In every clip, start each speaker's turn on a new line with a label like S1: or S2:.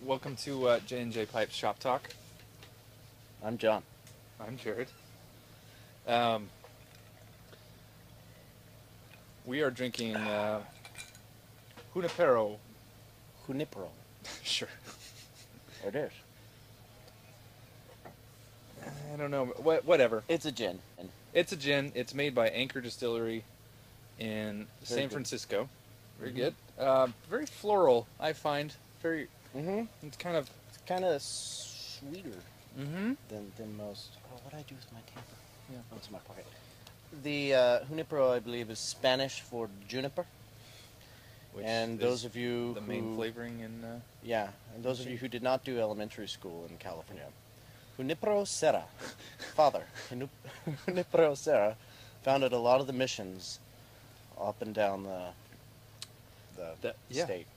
S1: welcome to J&J Pipe's Shop Talk.
S2: I'm John.
S1: I'm Jared. Um, we are drinking Junipero.
S2: Junipero.
S1: Sure.
S2: There it is.
S1: I don't know. Whatever.
S2: It's a gin.
S1: It's a gin. It's made by Anchor Distillery in
S2: Very
S1: San
S2: good.
S1: Francisco. Very
S2: Mhm.
S1: good. Very floral, I find. Very.
S2: Mm-hmm.
S1: It's kind of.
S2: It's kind of sweeter
S1: Mm-hmm.
S2: than most. Oh, what did I do with my tamper?
S1: Yeah.
S2: Oh, it's in my pocket. The Junipero, I believe, is Spanish for juniper.
S1: Which
S2: And
S1: is
S2: those of you
S1: the
S2: who,
S1: main flavoring in.
S2: yeah, and those of you who did not do elementary school in California, Junipero Serra, father, Junipero Serra, founded a lot of the missions up and down the
S1: Yeah.
S2: state.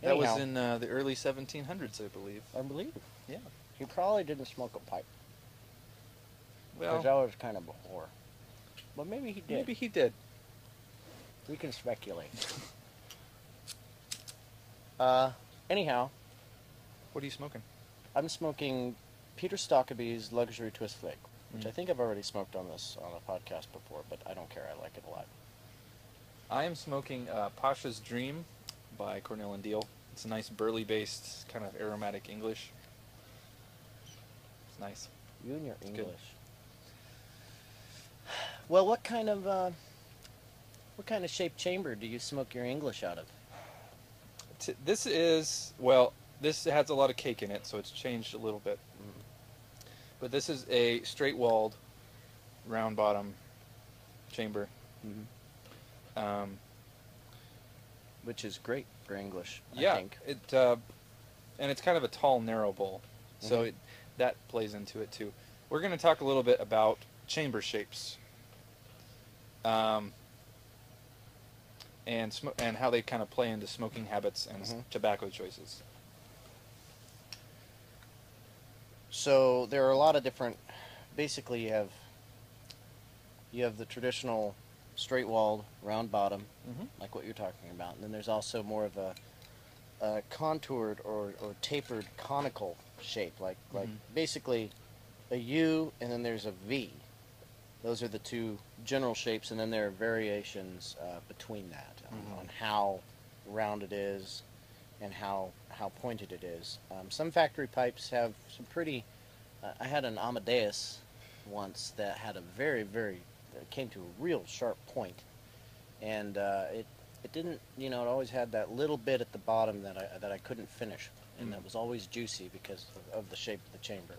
S1: That was
S2: Anyhow,
S1: in the early 1700s, I believe.
S2: I believe.
S1: Yeah.
S2: He probably didn't smoke a pipe.
S1: Well,
S2: Because that was kind of before. But maybe he did.
S1: maybe he did.
S2: We can speculate. Anyhow,
S1: What are you smoking?
S2: I'm smoking Peter Stockaby's Luxury Twist Flake, which I
S1: Mm.
S2: think I've already smoked on this on a podcast before, but I don't care. I like it a lot.
S1: I am smoking Pasha's Dream by Cornell and Deal. It's a nice burley-based kind of aromatic English. It's nice.
S2: You and your
S1: It's good.
S2: English. Well, what kind of shaped chamber do you smoke your English out of?
S1: This is, well, this has a lot of cake in it, so it's changed a little bit. But this is a straight-walled, round-bottom chamber.
S2: Mm-hmm.
S1: Um,
S2: Which is great for English,
S1: yeah,
S2: I think.
S1: and it's kind of a tall, narrow bowl, so
S2: Mhm.
S1: that plays into it too. We're going to talk a little bit about chamber shapes, and how they kind of play into smoking habits and
S2: Mhm.
S1: tobacco choices.
S2: So there are a lot of different. Basically, you have the traditional straight-walled, round-bottom,
S1: Mm-hmm.
S2: like what you're talking about, and then there's also more of a contoured or tapered conical shape, like
S1: Mhm.
S2: basically a U, and then there's a V. Those are the two general shapes, and then there are variations between that
S1: Mhm.
S2: on how round it is and how pointed it is. Some factory pipes have some pretty. I had an Amadeus once that had a very came to a real sharp point, and it didn't. It always had that little bit at the bottom that I couldn't finish, and that was always juicy because of the shape of the chamber.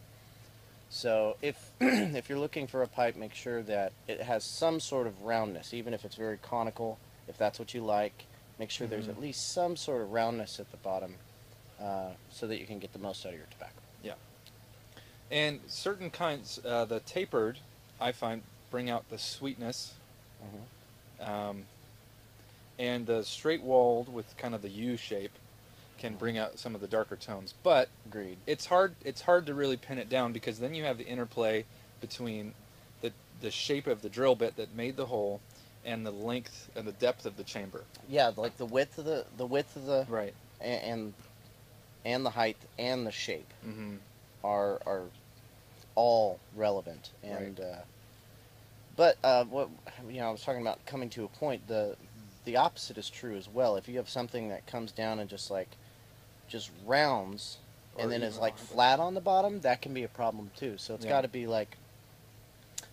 S2: So if if you're looking for a pipe, make sure that it has some sort of roundness, even if it's very conical. If that's what you like, make sure there's
S1: Mhm.
S2: at least some sort of roundness at the bottom, so that you can get the most out of your tobacco.
S1: Yeah, and certain kinds, the tapered, I find, bring out the sweetness,
S2: Mm-hmm.
S1: and the straight-walled with kind of the U shape can bring out some of the darker tones. But
S2: Agreed.
S1: it's hard to really pin it down, because then you have the interplay between the shape of the drill bit that made the hole and the length and the depth of the chamber.
S2: Yeah, like the width of the
S1: Right.
S2: and the height and the shape
S1: Mm-hmm.
S2: are all relevant. And but what I was talking about coming to a point. The opposite is true as well. If you have something that comes down and just rounds
S1: Or
S2: and then is
S1: even
S2: like
S1: on, but-
S2: flat on the bottom, that can be a problem too. So it's
S1: Yeah.
S2: got to be like,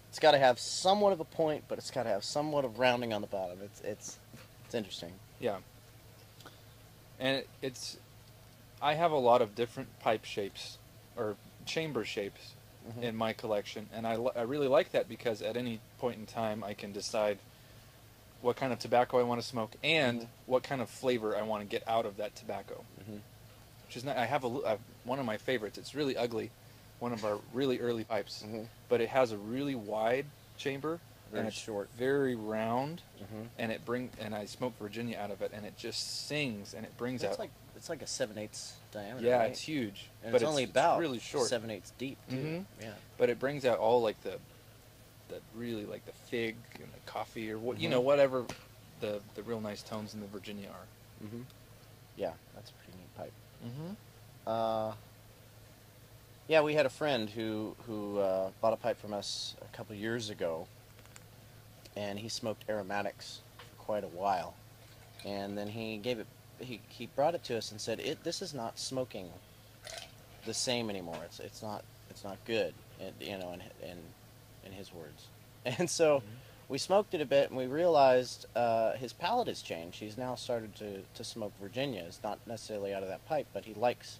S2: it's got to have somewhat of a point, but it's got to have somewhat of rounding on the bottom. It's interesting.
S1: Yeah. And I have a lot of different pipe shapes or chamber shapes
S2: Mhm.
S1: in my collection, and I really like that, because at any point in time I can decide what kind of tobacco I want to smoke and
S2: Mhm.
S1: what kind of flavor I want to get out of that tobacco.
S2: Mhm.
S1: Which is not, I have one of my favorites. It's really ugly, one of our really early pipes,
S2: Mhm.
S1: but it has a really wide chamber
S2: Very
S1: and it's
S2: short.
S1: very round,
S2: Mhm.
S1: and I smoke Virginia out of it, and it just sings and it brings out.
S2: It's like a 7/8 diameter.
S1: Yeah,
S2: right?
S1: it's huge,
S2: And
S1: but
S2: it's only about
S1: really short.
S2: 7/8 deep too.
S1: Mhm.
S2: Yeah.
S1: But it brings out all like the really like the fig and the coffee, or what,
S2: Mhm.
S1: whatever the real nice tones in the Virginia are.
S2: Mhm. Yeah, that's a pretty neat pipe.
S1: Mm-hmm.
S2: Yeah, we had a friend who bought a pipe from us a couple years ago, and he smoked aromatics for quite a while, and then he gave it. He brought it to us and said, this is not smoking the same anymore. It's not good, you know, in his words. And so we smoked it a bit, and we realized his palate has changed. He's now started to smoke Virginias, not necessarily out of that pipe, but he likes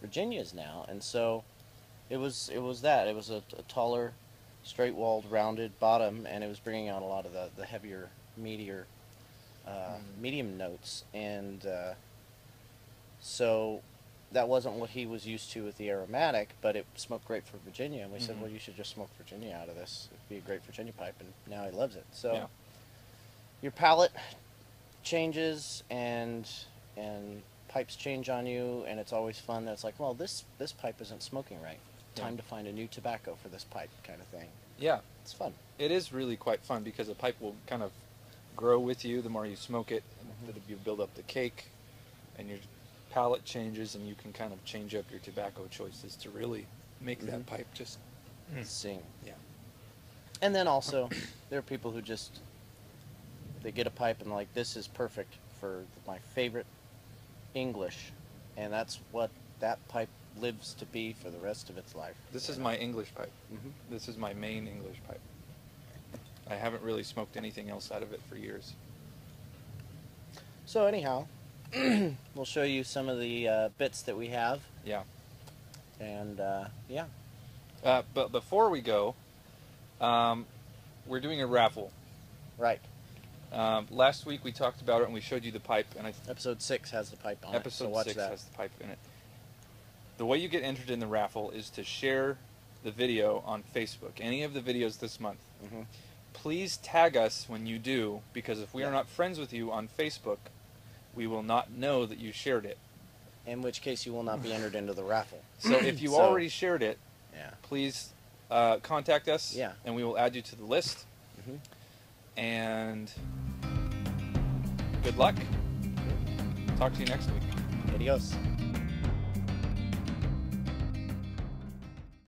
S2: Virginias now. And so it was a taller, straight-walled, rounded bottom, and it was bringing out a lot of the heavier, meatier, medium notes. And so that wasn't what he was used to with the aromatic, but it smoked great for Virginia. And we said, well, you should just smoke Virginia out of this. It'd be a great Virginia pipe, and now he loves it. So your palate changes, and pipes change on you, and it's always fun. That it's like, well, this pipe isn't smoking right. Time to find a new tobacco for this pipe, kind of thing.
S1: Yeah.
S2: It's fun.
S1: It is really quite fun because a pipe will kind of grow with you the more you smoke it. You build up the cake, and your palate changes, and you can kind of change up your tobacco choices to really make that pipe just
S2: sing.
S1: Yeah.
S2: And then also, there are people who they get a pipe and like, this is perfect for my favorite English, and that's what that pipe lives to be for the rest of its life.
S1: This is my English pipe. This is my main English pipe. I haven't really smoked anything else out of it for years.
S2: So anyhow, we'll show you some of the bits that we have.
S1: Yeah.
S2: And yeah.
S1: But before we go, we're doing a raffle.
S2: Right.
S1: Last week we talked about it and we showed you the pipe. And
S2: Episode 6 has the pipe on it.
S1: Episode
S2: So watch
S1: 6
S2: that.
S1: has the pipe in it. The way you get entered in the raffle is to share the video on Facebook. Any of the videos this month. Please tag us when you do, because if we are not friends with you on Facebook, we will not know that you shared it.
S2: In which case you will not be entered into the raffle.
S1: So if you already shared it, please contact us, and we will add you to the list. And good luck. Talk to you next week.
S2: Adios.